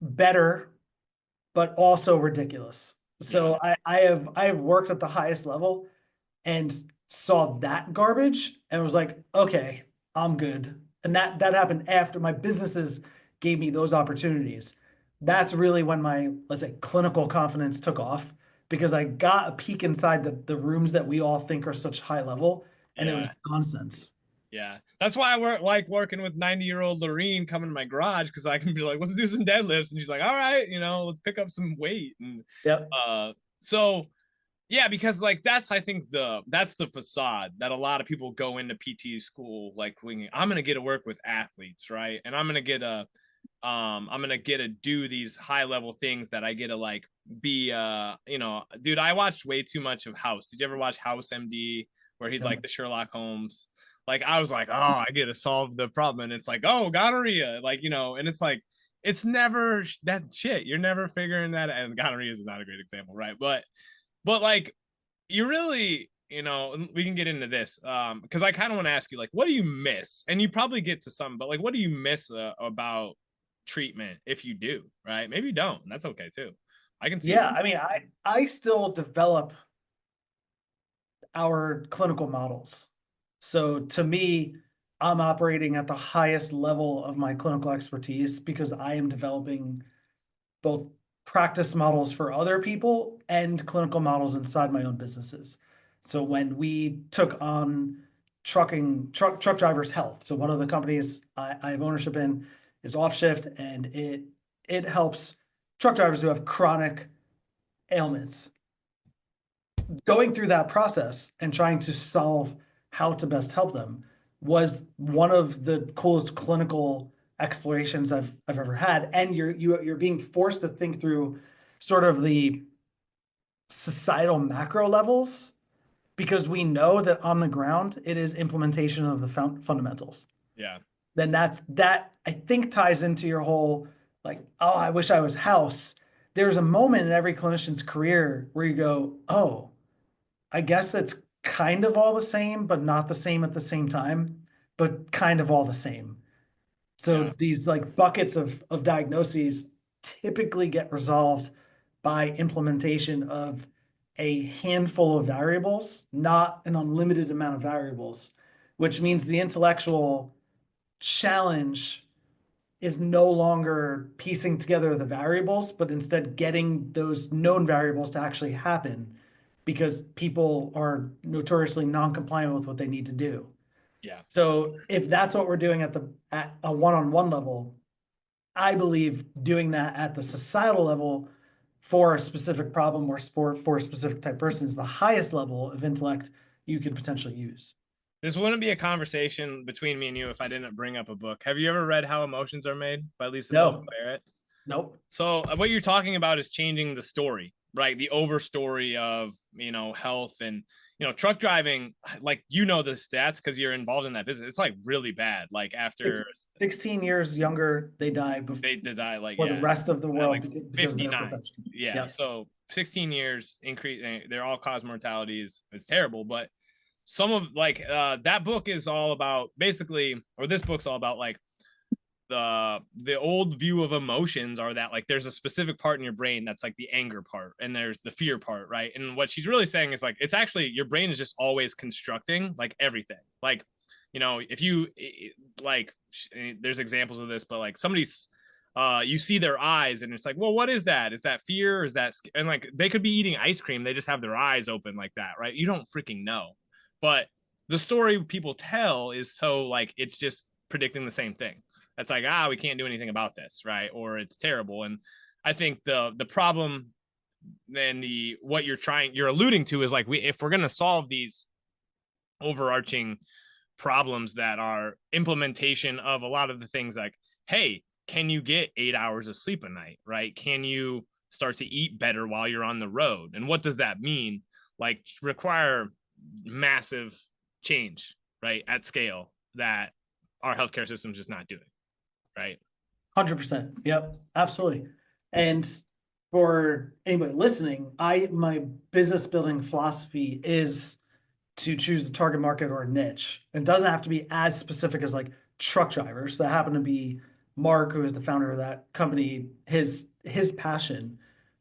better, but also ridiculous. yeah, So I have worked at the highest level and saw that garbage and was like, okay, I'm good. And that happened after my businesses gave me those opportunities. That's really when my, let's say, clinical confidence took off because I got a peek inside the rooms that we all think are such high level, and it was yeah. nonsense. Yeah, that's why I like working with 90-year-old Lorene coming to my garage, because I can be like, let's do some deadlifts, and she's like, all right, let's pick up some weight. And Yep. so yeah, because like that's, I think that's the facade that a lot of people go into PT school like, I'm gonna get to work with athletes, right? And I'm gonna get to do these high level things that I get to like be dude, I watched way too much of House. Did you ever watch House MD, where he's Yep. like the Sherlock Holmes? Like I was like, oh, I get to solve the problem. And it's like, oh, gonorrhea. Like, and it's like, it's never that shit. You're never figuring that. And gonorrhea is not a great example, right? But like, you really, we can get into this because I kind of want to ask you, like, what do you miss? And you probably get to some, but like, what do you miss about treatment if you do, right? Maybe you don't. That's okay too. I can see. Yeah, I mean, I still develop our clinical models. So to me, I'm operating at the highest level of my clinical expertise because I am developing both practice models for other people and clinical models inside my own businesses. So when we took on truck drivers health, so one of the companies I have ownership in is Off Shift, and it helps truck drivers who have chronic ailments. Going through that process and trying to solve how to best help them was one of the coolest clinical explorations I've ever had. And you're being forced to think through sort of the societal macro levels, because we know that on the ground it is implementation of the fundamentals. Yeah. Then that I think ties into your whole like, oh, I wish I was house. There's a moment in every clinician's career where you go, oh, I guess it's kind of all the same, but not the same at the same time, but kind of all the same. So Yeah. these like buckets of diagnoses typically get resolved by implementation of a handful of variables, not an unlimited amount of variables, which means the intellectual challenge is no longer piecing together the variables, but instead getting those known variables to actually happen, because people are notoriously non-compliant with what they need to do. Yeah. So if that's what we're doing at a one-on-one level, I believe doing that at the societal level for a specific problem or sport for a specific type of person is the highest level of intellect you could potentially use. This wouldn't be a conversation between me and you if I didn't bring up a book. Have you ever read How Emotions Are Made by Lisa No. Barrett? Nope. So what you're talking about is changing the story, right? The overstory of, health and, truck driving, like, the stats because you're involved in that business. It's like really bad. Like after 16 years younger, they die before they die, like, the rest of the world like because of their 59. profession. Yeah. Yep. So 16 years increase. They're all cause mortalities. It's terrible. But some of that book is all about basically, or this book's all about like, the old view of emotions are that like there's a specific part in your brain that's like the anger part and there's the fear part, right? And what she's really saying is like it's actually your brain is just always constructing like everything. Like, if you like, there's examples of this, but like somebody's you see their eyes and it's like, well, what is that? Is that fear? Is that, and like they could be eating ice cream, they just have their eyes open like that, right? You don't freaking know. But the story people tell is so like it's just predicting the same thing. That's like, we can't do anything about this, right? Or it's terrible. And I think the problem and what you're alluding to is like, if we're going to solve these overarching problems that are implementation of a lot of the things, like, hey, can you get 8 hours of sleep a night, right? Can you start to eat better while you're on the road? And what does that mean? Like, require massive change, right, at scale that our healthcare system is just not doing. Right. 100%. Yep, absolutely. And for anybody listening, my business building philosophy is to choose the target market or a niche. It doesn't have to be as specific as like truck drivers. That happen to be Mark, who is the founder of that company, his passion.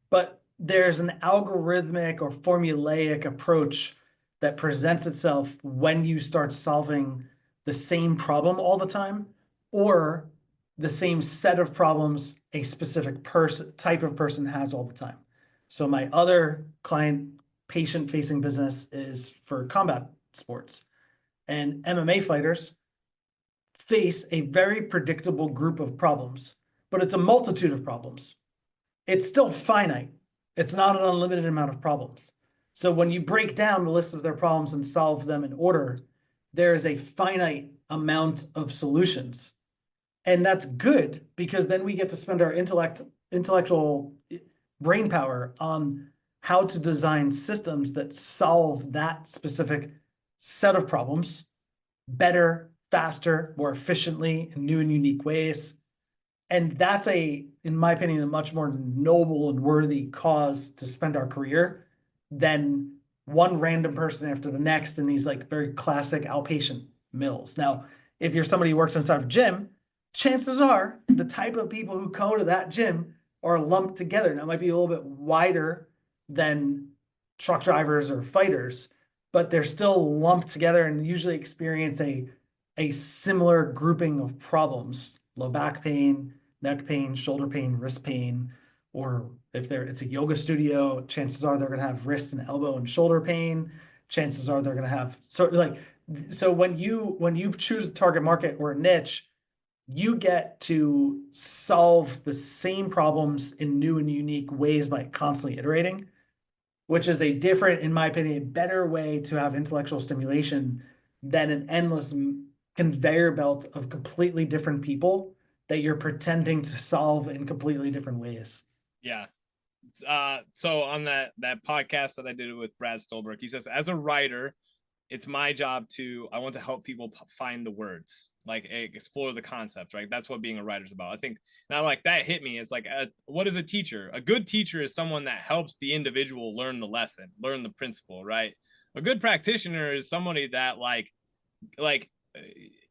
But there's an algorithmic or formulaic approach that presents itself when you start solving the same problem all the time, or the same set of problems a specific type of person has all the time. So my other client patient facing business is for combat sports, and MMA fighters face a very predictable group of problems, but it's a multitude of problems. It's still finite. It's not an unlimited amount of problems. So when you break down the list of their problems and solve them in order, there is a finite amount of solutions. And that's good, because then we get to spend our intellectual brain power on how to design systems that solve that specific set of problems better, faster, more efficiently in new and unique ways. And that's in my opinion, a much more noble and worthy cause to spend our career than one random person after the next in these like very classic outpatient mills. Now, if you're somebody who works inside of a gym, chances are the type of people who go to that gym are lumped together. Now, it might be a little bit wider than truck drivers or fighters, but they're still lumped together and usually experience a similar grouping of problems: low back pain, neck pain, shoulder pain, wrist pain, or if it's a yoga studio, chances are they're going to have wrist and elbow and shoulder pain. Chances are they're going to have so when you choose a target market or a niche, you get to solve the same problems in new and unique ways by constantly iterating, which is a different, in my opinion, a better way to have intellectual stimulation than an endless conveyor belt of completely different people that you're pretending to solve in completely different ways. Yeah. So on that podcast that I did with Brad Stolberg, he says, as a writer, it's my job I want to help people find the words, like explore the concepts, right? That's what being a writer's about. I think now, like, that hit me. It's like, what is a teacher? A good teacher is someone that helps the individual learn the lesson, learn the principle, right? A good practitioner is somebody that like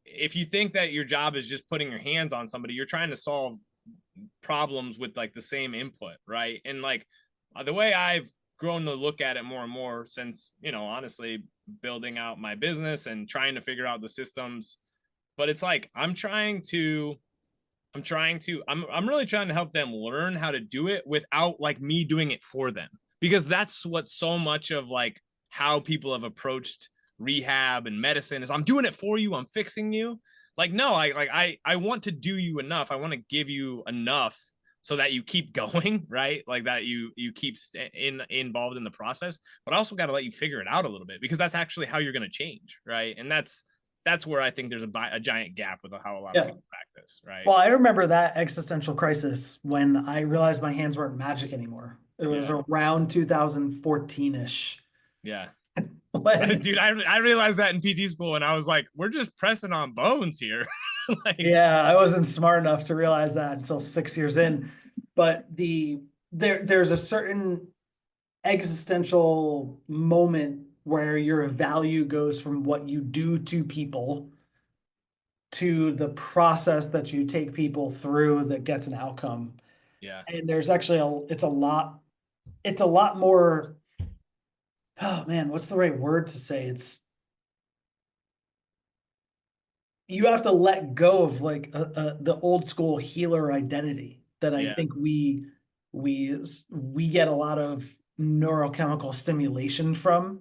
if you think that your job is just putting your hands on somebody, you're trying to solve problems with like the same input, right? And like the way I've grown to look at it more and more since, honestly, building out my business and trying to figure out the systems, but it's like I'm really trying to help them learn how to do it without like me doing it for them, because that's what so much of like how people have approached rehab and medicine is: I'm doing it for you, I'm fixing you. Like, no, I want to do you enough. I want to give you enough so that you keep going, right? Like that you keep involved in the process, but I also got to let you figure it out a little bit, because that's actually how you're going to change, right? And that's where I think there's a giant gap with how a lot of people practice, right? Well, I remember that existential crisis when I realized my hands weren't magic anymore. It was around 2014-ish. Yeah. Dude, I realized that in PT school, and I was like, we're just pressing on bones here. Yeah, I wasn't smart enough to realize that until 6 years in. But there's a certain existential moment where your value goes from what you do to people to the process that you take people through that gets an outcome. Yeah. And there's actually it's a lot more, oh man, what's the right word to say? You have to let go of like the old school healer identity that I think we get a lot of neurochemical stimulation from.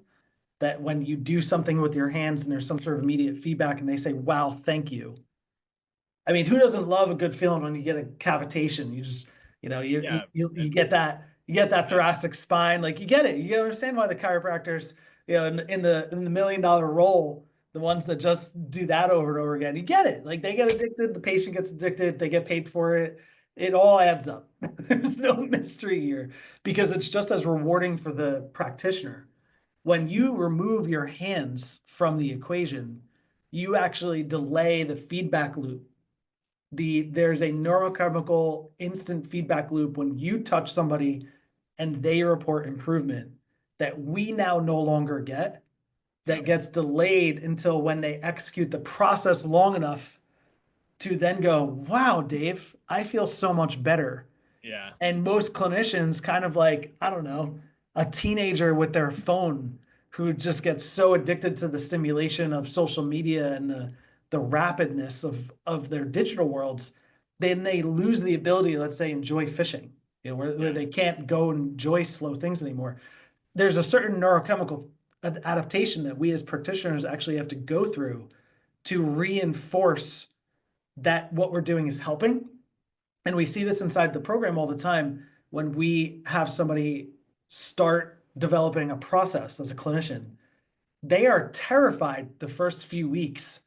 That when you do something with your hands and there's some sort of immediate feedback and they say, wow, thank you. I mean, who doesn't love a good feeling when you get a cavitation? You just, you get that thoracic spine, like you get it. You understand why the chiropractors, in the $1 million role, the ones that just do that over and over again, you get it. Like they get addicted, the patient gets addicted, they get paid for it. It all adds up. There's no mystery here, because it's just as rewarding for the practitioner. When you remove your hands from the equation, you actually delay the feedback loop. There's a neurochemical instant feedback loop when you touch somebody and they report improvement that we now no longer get, that gets delayed until when they execute the process long enough to then go, wow, Dave, I feel so much better. Yeah. And most clinicians kind of like, I don't know, a teenager with their phone who just gets so addicted to the stimulation of social media and the rapidness of their digital worlds, then they lose the ability to, let's say, enjoy fishing, where they can't go and enjoy slow things anymore. There's a certain neurochemical adaptation that we as practitioners actually have to go through to reinforce that what we're doing is helping. And we see this inside the program all the time when we have somebody start developing a process as a clinician. They are terrified the first few weeks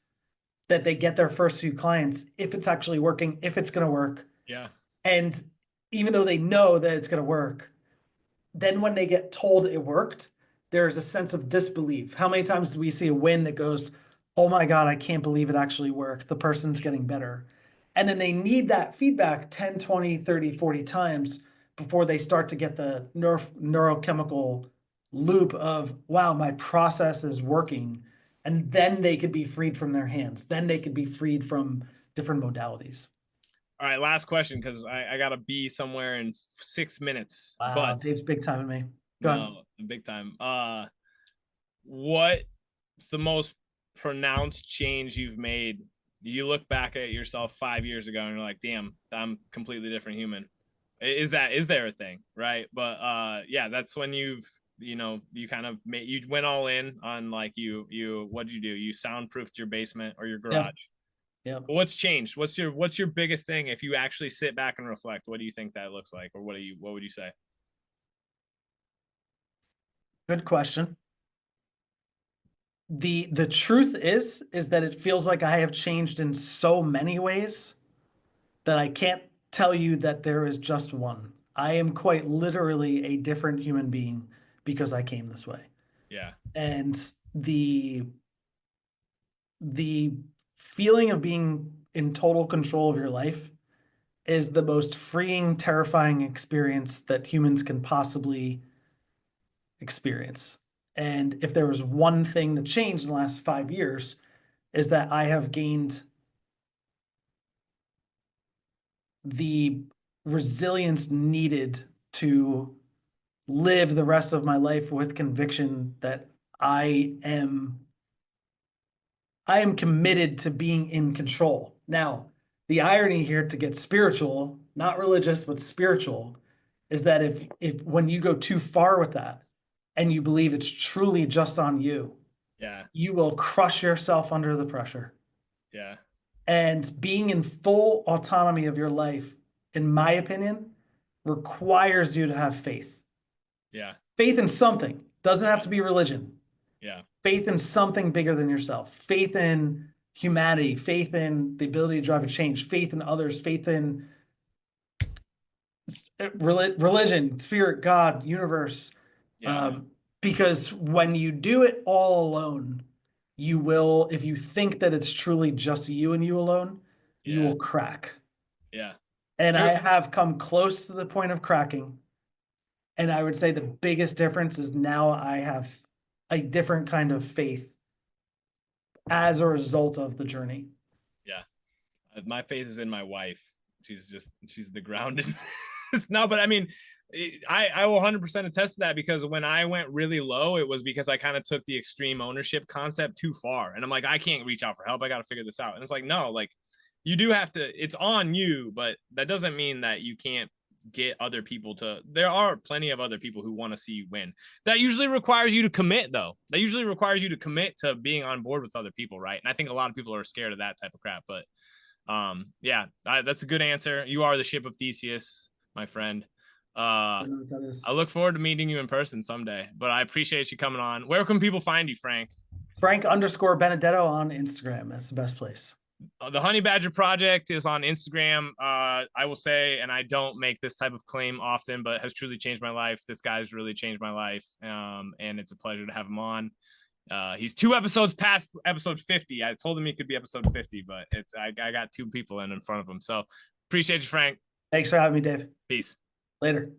that they get their first few clients, if it's actually working, if it's going to work. Yeah. And even though they know that it's going to work, then when they get told it worked, there's a sense of disbelief. How many times do we see a win that goes, oh my God, I can't believe it actually worked. The person's getting better. And then they need that feedback 10, 20, 30, 40 times before they start to get the neurochemical loop of, wow, my process is working. And then they could be freed from their hands. Then they could be freed from different modalities. All right, last question, because I gotta be somewhere in 6 minutes. Wow, But Dave's big time in me. Go ahead. no, big time. What's the most pronounced change you've made? You look back at yourself 5 years ago and you're like, damn, I'm a completely different human. Is there a thing, right? But yeah, that's when you kind of you went all in on, like, what did you do? You soundproofed your basement or your Yeah. garage. Yeah. But what's changed? What's your biggest thing? If you actually sit back and reflect, what do you think that looks like? Or what would you say? Good question. The truth is that it feels like I have changed in so many ways that I can't tell you that there is just one. I am quite literally a different human being because I came this way. Yeah. And the feeling of being in total control of your life is the most freeing, terrifying experience that humans can possibly experience. And if there was one thing that changed in the last 5 years, is that I have gained the resilience needed to live the rest of my life with conviction that I am I am committed to being in control. Now, the irony here, to get spiritual, not religious, but spiritual, is that if when you go too far with that and you believe it's truly just on you, Yeah. you will crush yourself under the pressure. Yeah. And being in full autonomy of your life, in my opinion, requires you to have faith. Yeah. Faith in something. Doesn't have to be religion. Yeah. Faith in something bigger than yourself. Faith in humanity. Faith in the ability to drive a change. Faith in others. Faith in religion, spirit, God, universe. Yeah. Because when you do it all alone, you will, if you think that it's truly just you and you alone, you Yeah. will crack. Yeah. And True. I have come close to the point of cracking. And I would say the biggest difference is now I have a different kind of faith as a result of the journey. Yeah. My faith is in my wife. She's the grounded. No, but I mean, I will 100% attest to that, because when I went really low, it was because I kind of took the extreme ownership concept too far. And I'm like, I can't reach out for help. I got to figure this out. And it's like, no, like, you do have to, it's on you, but that doesn't mean that you can't get other people to, there are plenty of other people who want to see you win. That usually requires you to commit, though. That usually requires you to commit to being on board with other people, right? And I think a lot of people are scared of that type of crap. But yeah, that's a good answer. You are the ship of Theseus, my friend. I know what that is. I look forward to meeting you in person someday, but I appreciate you coming on. Where can people find you, Frank? Frank_Benedetto on Instagram. That's the best place. The Honey Badger Project is on Instagram. I will say, and I don't make this type of claim often, but has truly changed my life. This guy's really changed my life, and it's a pleasure to have him on. He's 2 episodes past episode 50. I told him he could be episode 50, but I got 2 people in front of him. So appreciate you, Frank. Thanks for having me, Dave. Peace. Later.